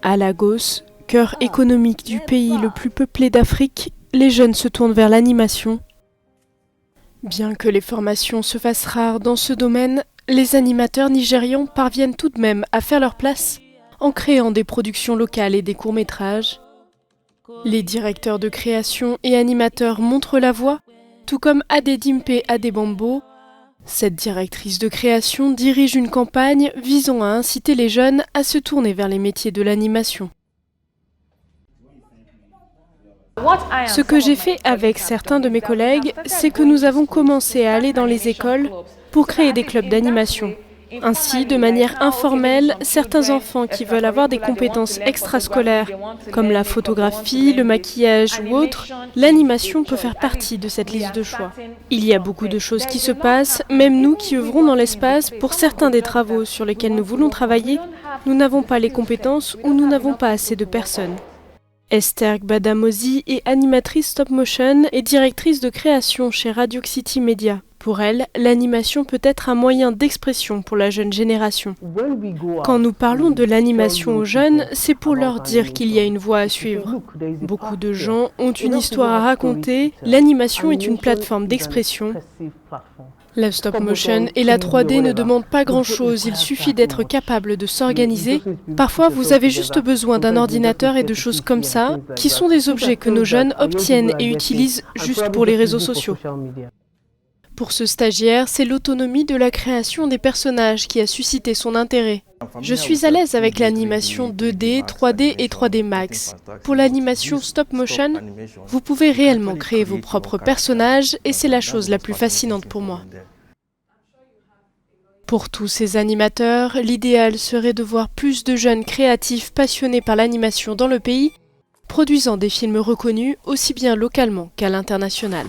À Lagos, cœur économique du pays le plus peuplé d'Afrique, les jeunes se tournent vers l'animation. Bien que les formations se fassent rares dans ce domaine, les animateurs nigérians parviennent tout de même à faire leur place en créant des productions locales et des courts-métrages. Les directeurs de création et animateurs montrent la voie, tout comme Adedimpe Adebambo. Cette directrice de création dirige une campagne visant à inciter les jeunes à se tourner vers les métiers de l'animation. Ce que j'ai fait avec certains de mes collègues, c'est que nous avons commencé à aller dans les écoles pour créer des clubs d'animation. Ainsi, de manière informelle, certains enfants qui veulent avoir des compétences extrascolaires, comme la photographie, le maquillage ou autre, l'animation peut faire partie de cette liste de choix. Il y a beaucoup de choses qui se passent, même nous qui œuvrons dans l'espace, pour certains des travaux sur lesquels nous voulons travailler, nous n'avons pas les compétences ou nous n'avons pas assez de personnes. Esther Gbadamosi est animatrice stop-motion et directrice de création chez Radio City Media. Pour elle, l'animation peut être un moyen d'expression pour la jeune génération. Quand nous parlons de l'animation aux jeunes, c'est pour leur dire qu'il y a une voie à suivre. Beaucoup de gens ont une histoire à raconter, l'animation est une plateforme d'expression. La stop-motion et la 3D ne demandent pas grand-chose, il suffit d'être capable de s'organiser. Parfois, vous avez juste besoin d'un ordinateur et de choses comme ça, qui sont des objets que nos jeunes obtiennent et utilisent juste pour les réseaux sociaux. Pour ce stagiaire, c'est l'autonomie de la création des personnages qui a suscité son intérêt. Je suis à l'aise avec l'animation 2D, 3D et 3D Max. Pour l'animation stop motion, vous pouvez réellement créer vos propres personnages et c'est la chose la plus fascinante pour moi. Pour tous ces animateurs, l'idéal serait de voir plus de jeunes créatifs passionnés par l'animation dans le pays, produisant des films reconnus aussi bien localement qu'à l'international.